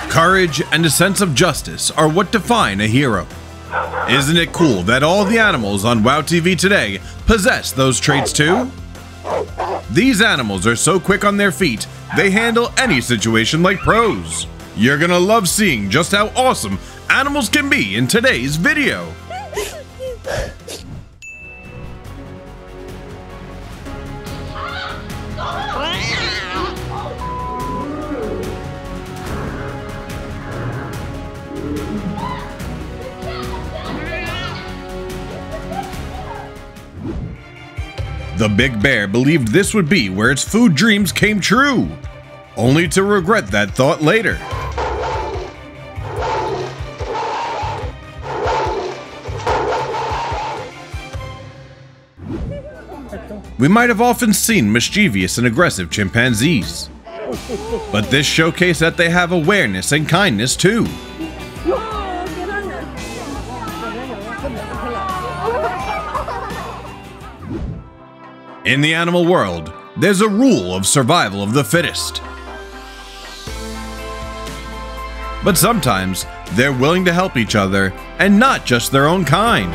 Courage and a sense of justice are what define a hero. Isn't it cool that all the animals on WOW TV today possess those traits too? These animals are so quick on their feet, they handle any situation like pros. You're gonna love seeing just how awesome animals can be in today's video. The big bear believed this would be where its food dreams came true, only to regret that thought later. We might have often seen mischievous and aggressive chimpanzees, but this showcased that they have awareness and kindness too. In the animal world, there's a rule of survival of the fittest. But sometimes, they're willing to help each other, and not just their own kind.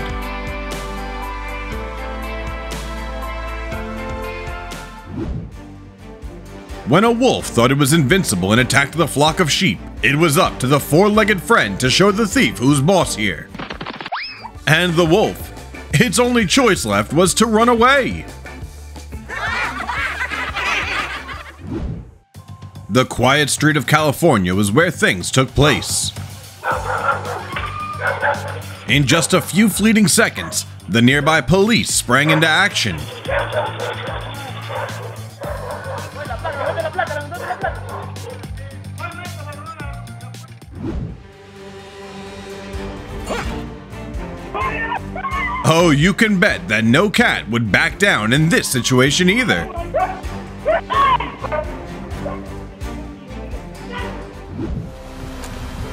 When a wolf thought it was invincible and attacked the flock of sheep, it was up to the four-legged friend to show the thief who's boss here. And the wolf, its only choice left was to run away. The quiet street of California was where things took place. In just a few fleeting seconds, the nearby police sprang into action. Oh, you can bet that no cat would back down in this situation either.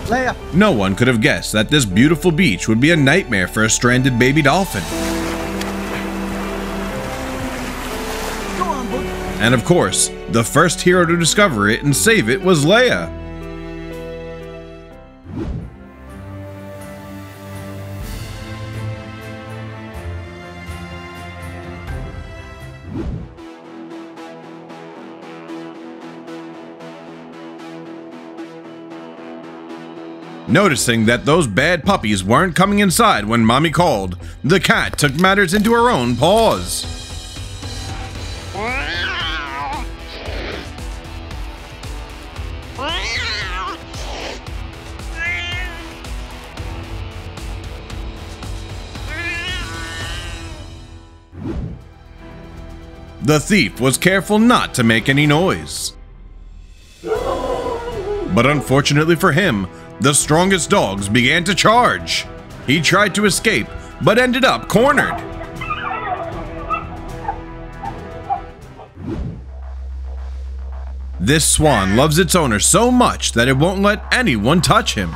Leia. No one could have guessed that this beautiful beach would be a nightmare for a stranded baby dolphin. Go on, bud. And of course, the first hero to discover it and save it was Leia. Noticing that those bad puppies weren't coming inside when Mommy called, the cat took matters into her own paws. The thief was careful not to make any noise. But unfortunately for him, the strongest dogs began to charge. He tried to escape, but ended up cornered. This swan loves its owner so much that it won't let anyone touch him.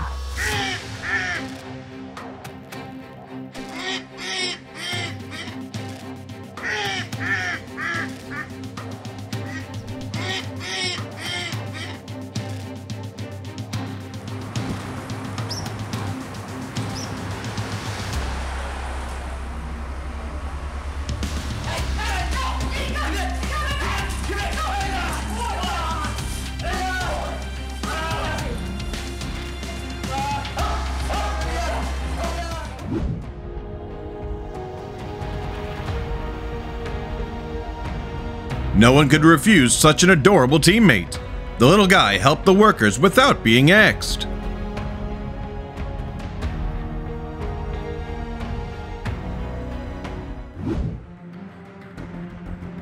No one could refuse such an adorable teammate. The little guy helped the workers without being asked.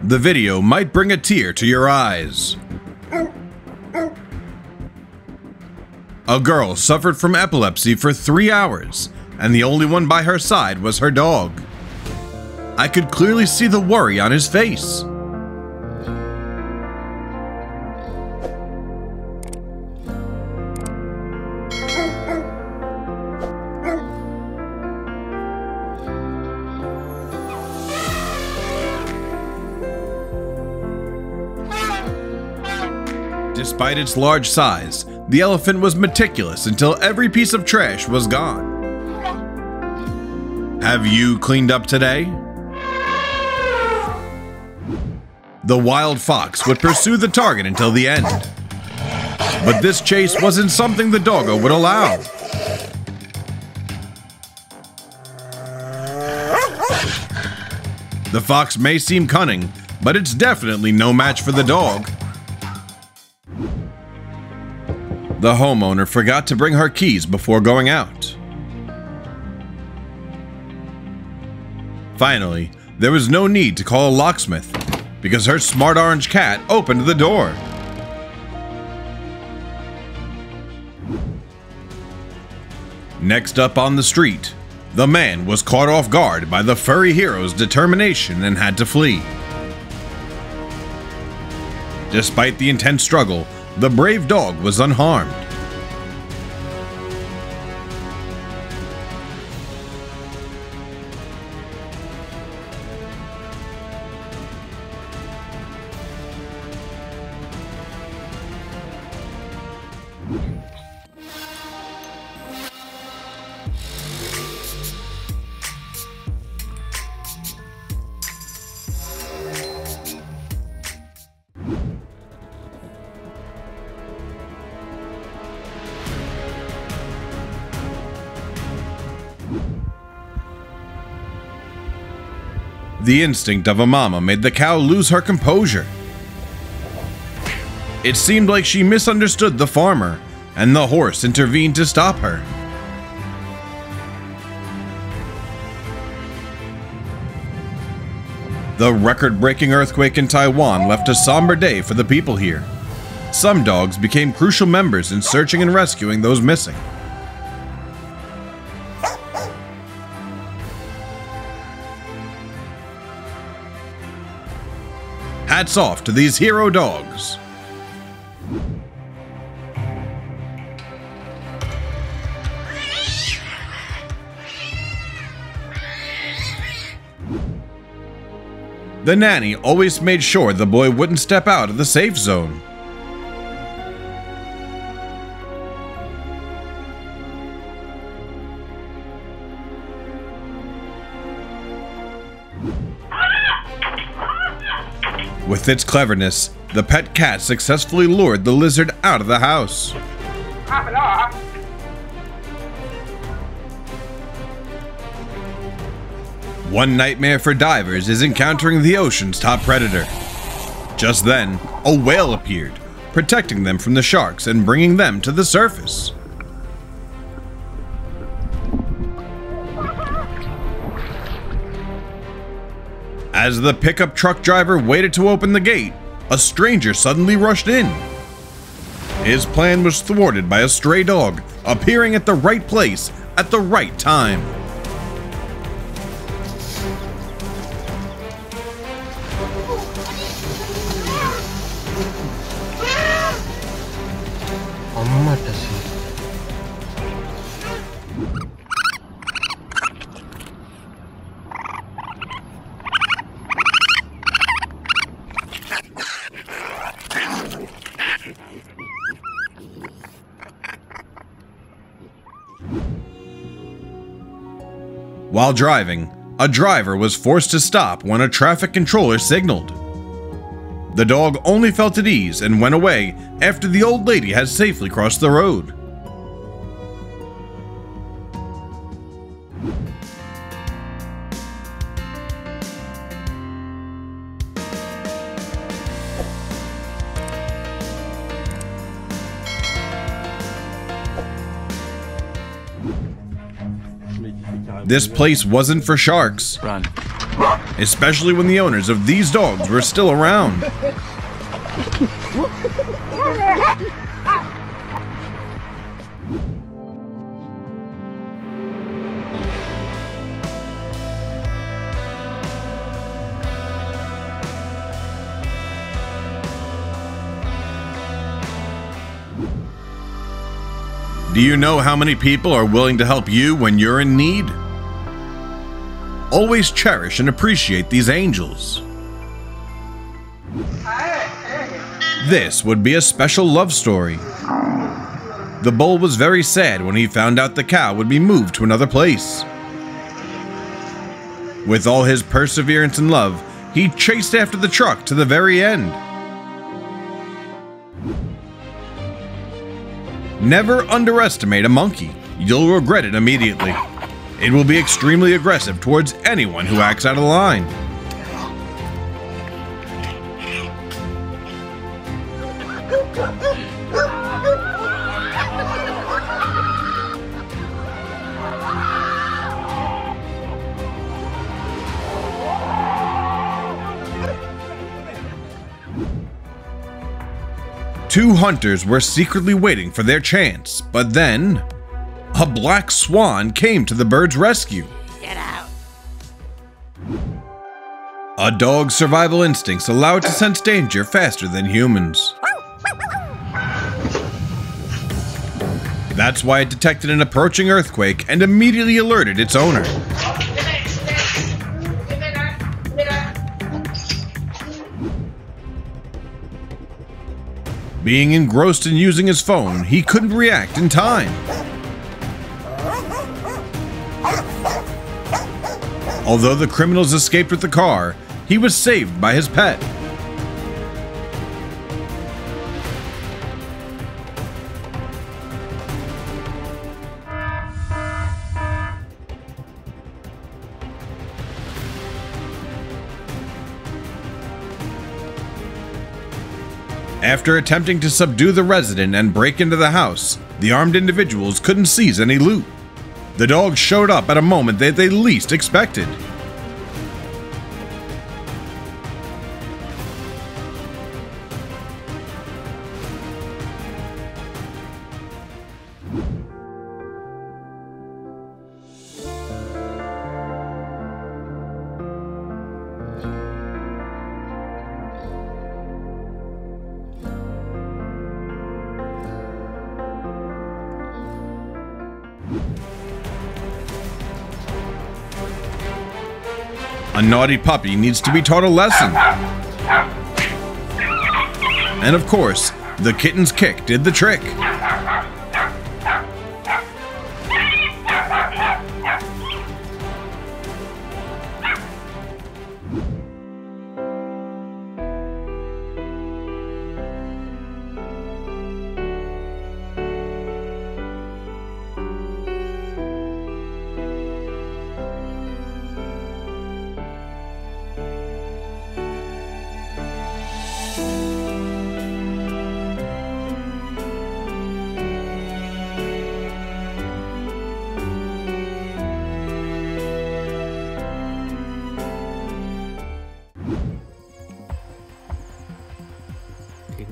The video might bring a tear to your eyes. A girl suffered from epilepsy for 3 hours, and the only one by her side was her dog. I could clearly see the worry on his face. Despite its large size, the elephant was meticulous until every piece of trash was gone. Have you cleaned up today? The wild fox would pursue the target until the end. But this chase wasn't something the doggo would allow. The fox may seem cunning, but it's definitely no match for the dog. The homeowner forgot to bring her keys before going out. Finally, there was no need to call a locksmith, because her smart orange cat opened the door. Next up on the street, the man was caught off guard by the furry hero's determination and had to flee. Despite the intense struggle, the brave dog was unharmed. The instinct of a mama made the cow lose her composure. It seemed like she misunderstood the farmer, and the horse intervened to stop her. The record-breaking earthquake in Taiwan left a somber day for the people here. Some dogs became crucial members in searching and rescuing those missing. Hats off to these hero dogs. The nanny always made sure the boy wouldn't step out of the safe zone. With its cleverness, the pet cat successfully lured the lizard out of the house. One nightmare for divers is encountering the ocean's top predator. Just then, a whale appeared, protecting them from the sharks and bringing them to the surface. As the pickup truck driver waited to open the gate, a stranger suddenly rushed in. His plan was thwarted by a stray dog appearing at the right place at the right time. While driving, a driver was forced to stop when a traffic controller signaled. The dog only felt at ease and went away after the old lady had safely crossed the road. This place wasn't for sharks. Run. Especially when the owners of these dogs were still around. Do you know how many people are willing to help you when you're in need? Always cherish and appreciate these angels. This would be a special love story. The bull was very sad when he found out the cow would be moved to another place. With all his perseverance and love, he chased after the truck to the very end. Never underestimate a monkey. You'll regret it immediately. It will be extremely aggressive towards anyone who acts out of line. Two hunters were secretly waiting for their chance, but then a black swan came to the bird's rescue. Get out. A dog's survival instincts allow it to sense danger faster than humans. That's why it detected an approaching earthquake and immediately alerted its owner. Being engrossed in using his phone, he couldn't react in time. Although the criminals escaped with the car, he was saved by his pet. After attempting to subdue the resident and break into the house, the armed individuals couldn't seize any loot. The dog showed up at a moment that they least expected. A naughty puppy needs to be taught a lesson. And of course, the kitten's kick did the trick.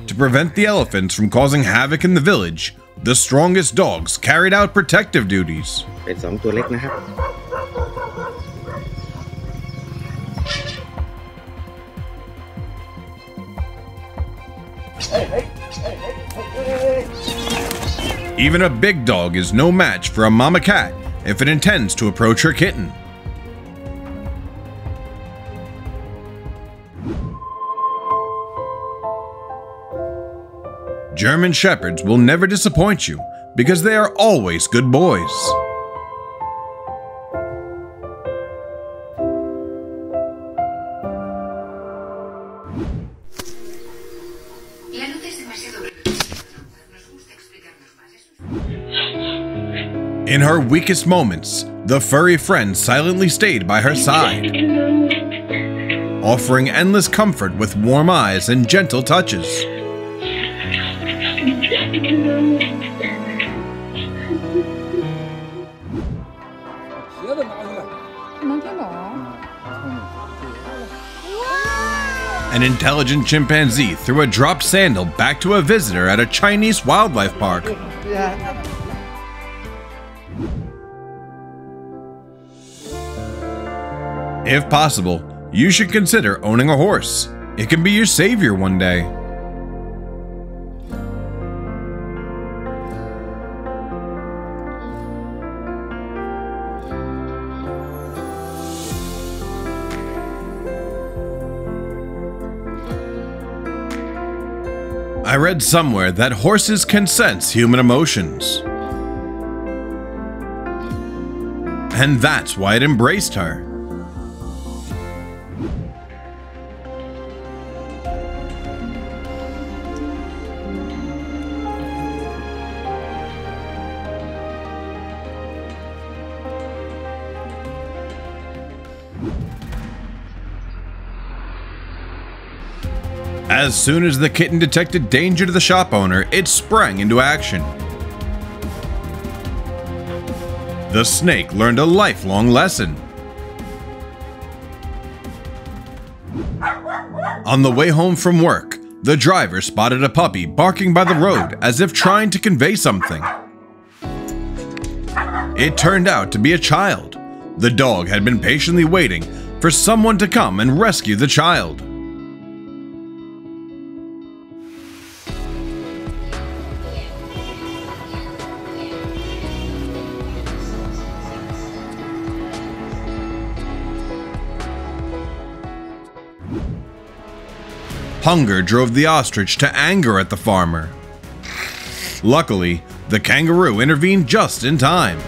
To prevent the elephants from causing havoc in the village, the strongest dogs carried out protective duties. เป็น2ตัวเล็กนะครับ Even a big dog is no match for a mama cat if it intends to approach her kitten. German Shepherds will never disappoint you because they are always good boys. In her weakest moments, the furry friend silently stayed by her side, offering endless comfort with warm eyes and gentle touches. An intelligent chimpanzee threw a dropped sandal back to a visitor at a Chinese wildlife park. If possible, you should consider owning a horse. It can be your savior one day. I read somewhere that horses can sense human emotions. And that's why it embraced her. As soon as the kitten detected danger to the shop owner, it sprang into action. The snake learned a lifelong lesson. On the way home from work, the driver spotted a puppy barking by the road as if trying to convey something. It turned out to be a child. The dog had been patiently waiting for someone to come and rescue the child. Hunger drove the ostrich to anger at the farmer. Luckily, the kangaroo intervened just in time.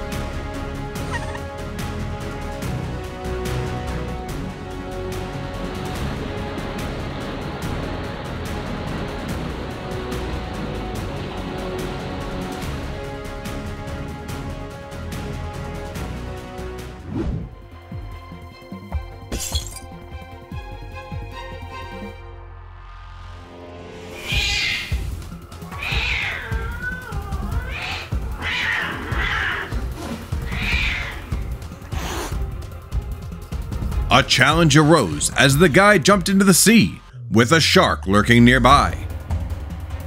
A challenge arose as the guy jumped into the sea, with a shark lurking nearby.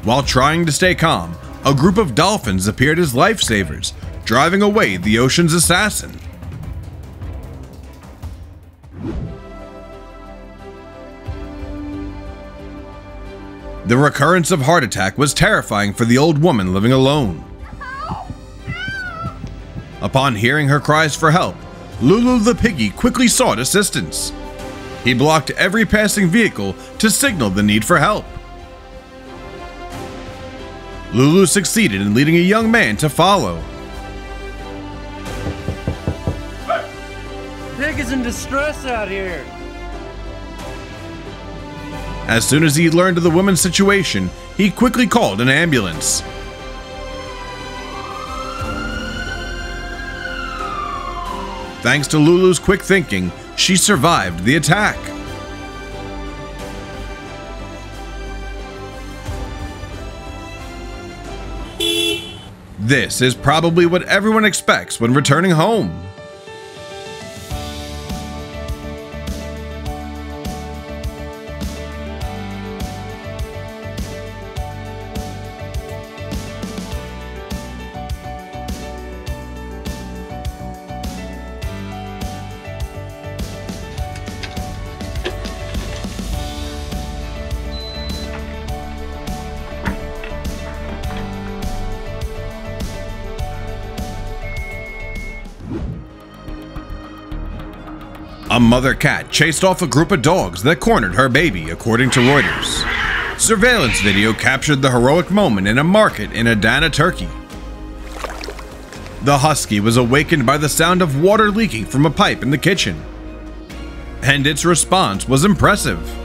While trying to stay calm, a group of dolphins appeared as lifesavers, driving away the ocean's assassin. The recurrence of heart attack was terrifying for the old woman living alone. Upon hearing her cries for help, Lulu the piggy quickly sought assistance. He blocked every passing vehicle to signal the need for help. Lulu succeeded in leading a young man to follow. Pig is in distress out here. As soon as he learned of the woman's situation, he quickly called an ambulance. Thanks to Lulu's quick thinking, she survived the attack. This is probably what everyone expects when returning home. A mother cat chased off a group of dogs that cornered her baby, according to Reuters. Surveillance video captured the heroic moment in a market in Adana, Turkey. The husky was awakened by the sound of water leaking from a pipe in the kitchen, and its response was impressive.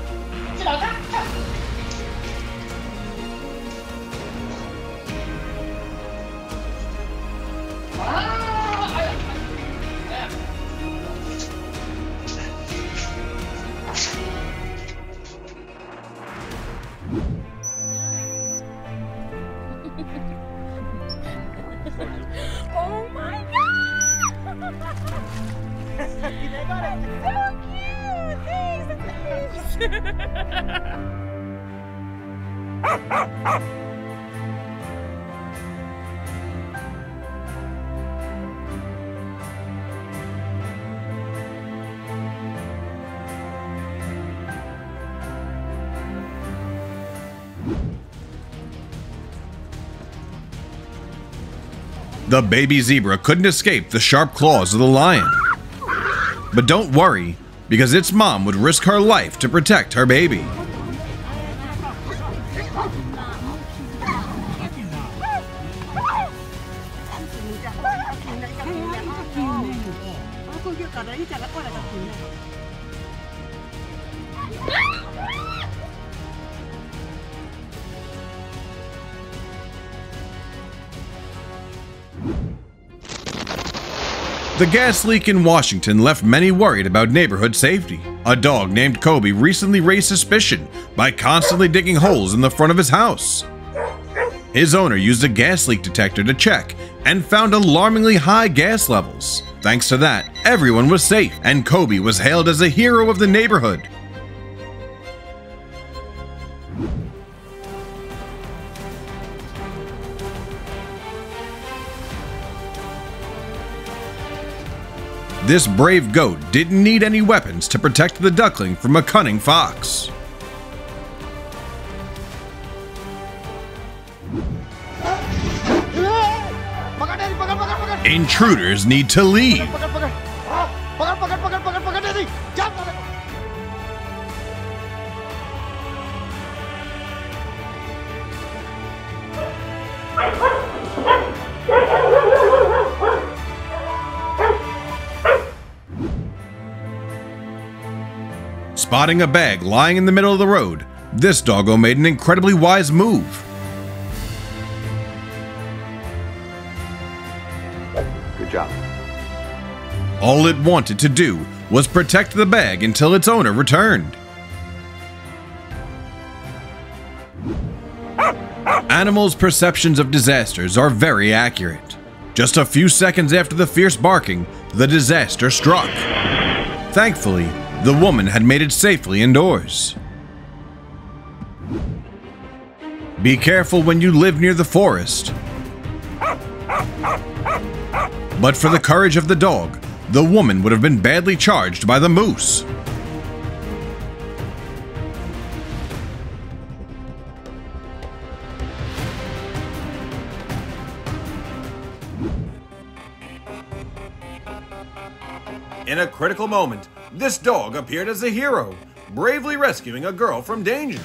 Oh my god! That's so cute! Thanks! The baby zebra couldn't escape the sharp claws of the lion. But don't worry, because its mom would risk her life to protect her baby. The gas leak in Washington left many worried about neighborhood safety. A dog named Kobe recently raised suspicion by constantly digging holes in the front of his house. His owner used a gas leak detector to check and found alarmingly high gas levels. Thanks to that, everyone was safe, and Kobe was hailed as a hero of the neighborhood. This brave goat didn't need any weapons to protect the duckling from a cunning fox. Intruders need to leave. Spotting a bag lying in the middle of the road, this doggo made an incredibly wise move. Good job. All it wanted to do was protect the bag until its owner returned. Animals' perceptions of disasters are very accurate. Just a few seconds after the fierce barking, the disaster struck. Thankfully, the woman had made it safely indoors. Be careful when you live near the forest. But for the courage of the dog, the woman would have been badly charged by the moose. In a critical moment, this dog appeared as a hero, bravely rescuing a girl from danger.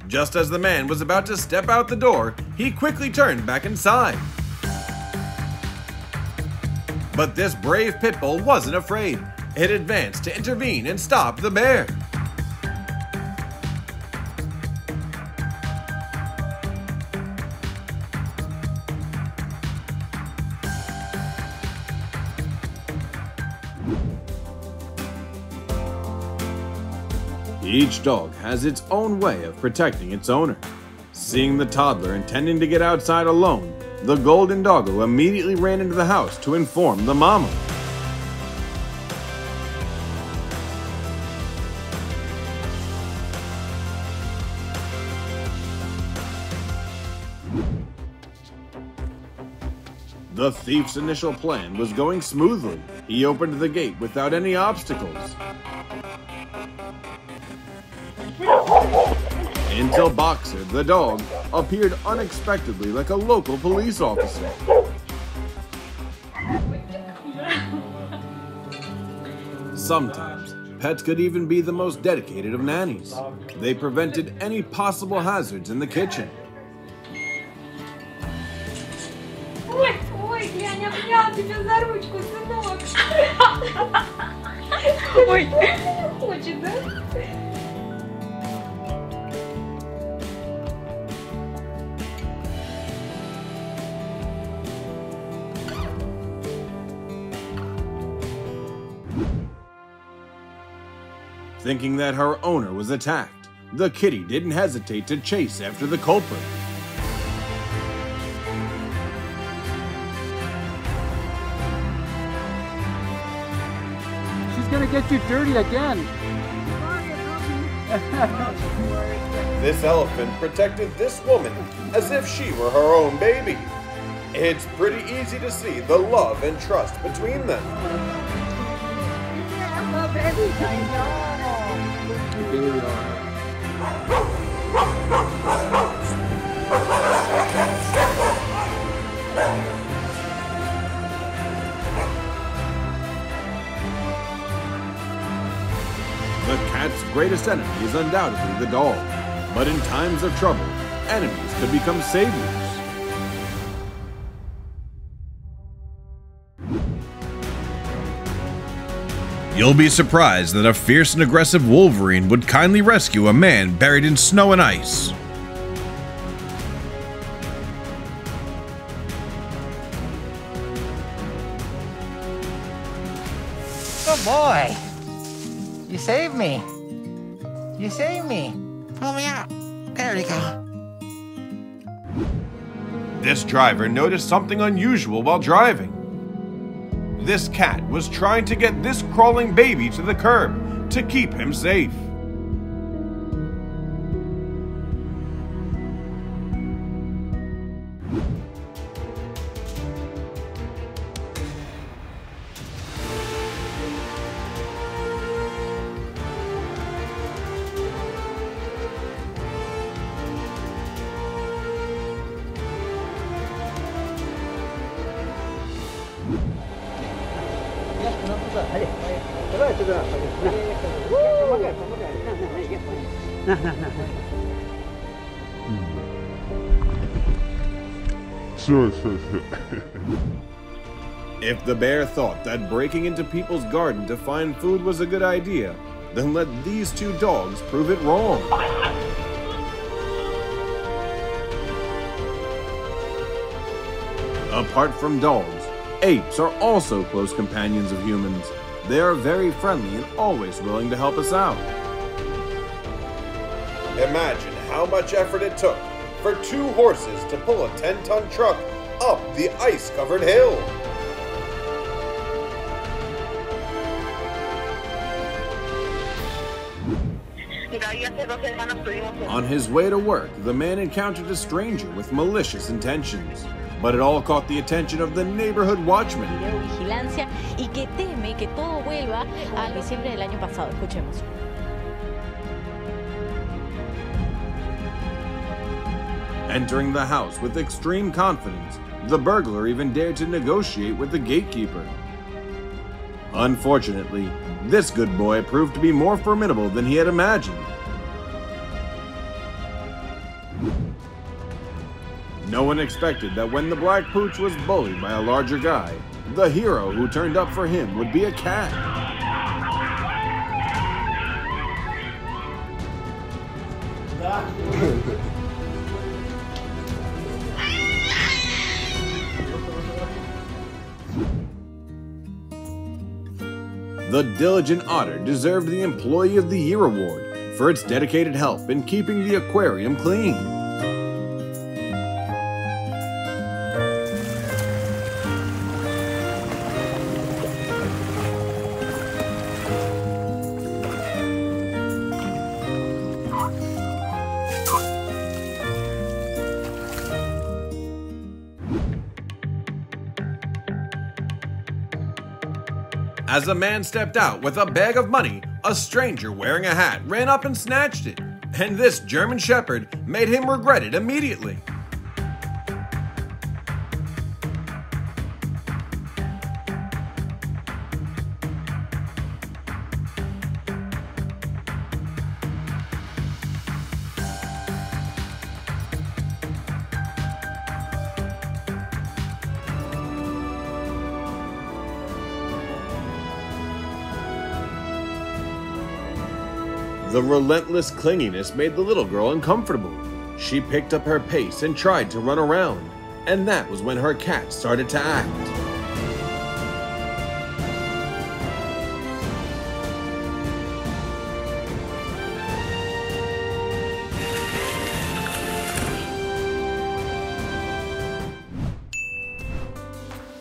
Just as the man was about to step out the door, he quickly turned back inside. But this brave pit bull wasn't afraid. It advanced to intervene and stop the bear. Each dog has its own way of protecting its owner. Seeing the toddler intending to get outside alone, the golden doggo immediately ran into the house to inform the mama. The thief's initial plan was going smoothly. He opened the gate without any obstacles. Until Boxer, the dog, appeared unexpectedly like a local police officer. Sometimes, pets could even be the most dedicated of nannies. They prevented any possible hazards in the kitchen. Ой, ой, глянь, обнял тебя за ручку, сынок. Ой, хочет, да? Thinking that her owner was attacked, the kitty didn't hesitate to chase after the culprit. She's gonna get you dirty again. This elephant protected this woman as if she were her own baby. It's pretty easy to see the love and trust between them. The cat's greatest enemy is undoubtedly the dog, but in times of trouble, enemies could become saviors. You'll be surprised that a fierce and aggressive Wolverine would kindly rescue a man buried in snow and ice. Good boy. You saved me. You saved me. Pull me out. There you go. This driver noticed something unusual while driving. This cat was trying to get this crawling baby to the curb to keep him safe. Sure. If the bear thought that breaking into people's garden to find food was a good idea, then let these two dogs prove it wrong. Apart from dogs, apes are also close companions of humans. They are very friendly and always willing to help us out. Imagine how much effort it took for two horses to pull a 10-ton truck up the ice-covered hill. On his way to work, the man encountered a stranger with malicious intentions. But it all caught the attention of the neighborhood watchman. Vigilancia y que teme que todo vuelva a diciembre del año pasado. Escuchemos. Entering the house with extreme confidence, the burglar even dared to negotiate with the gatekeeper. Unfortunately, this good boy proved to be more formidable than he had imagined. No one expected that when the Black Pooch was bullied by a larger guy, the hero who turned up for him would be a cat. The diligent otter deserved the Employee of the Year award for its dedicated help in keeping the aquarium clean. As a man stepped out with a bag of money, a stranger wearing a hat ran up and snatched it, and this German Shepherd made him regret it immediately. The relentless clinginess made the little girl uncomfortable. She picked up her pace and tried to run around, and that was when her cat started to act.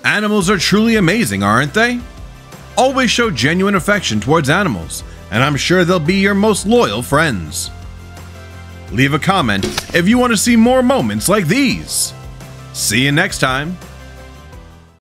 Animals are truly amazing, aren't they? Always show genuine affection towards animals, and I'm sure they'll be your most loyal friends. Leave a comment if you want to see more moments like these. See you next time.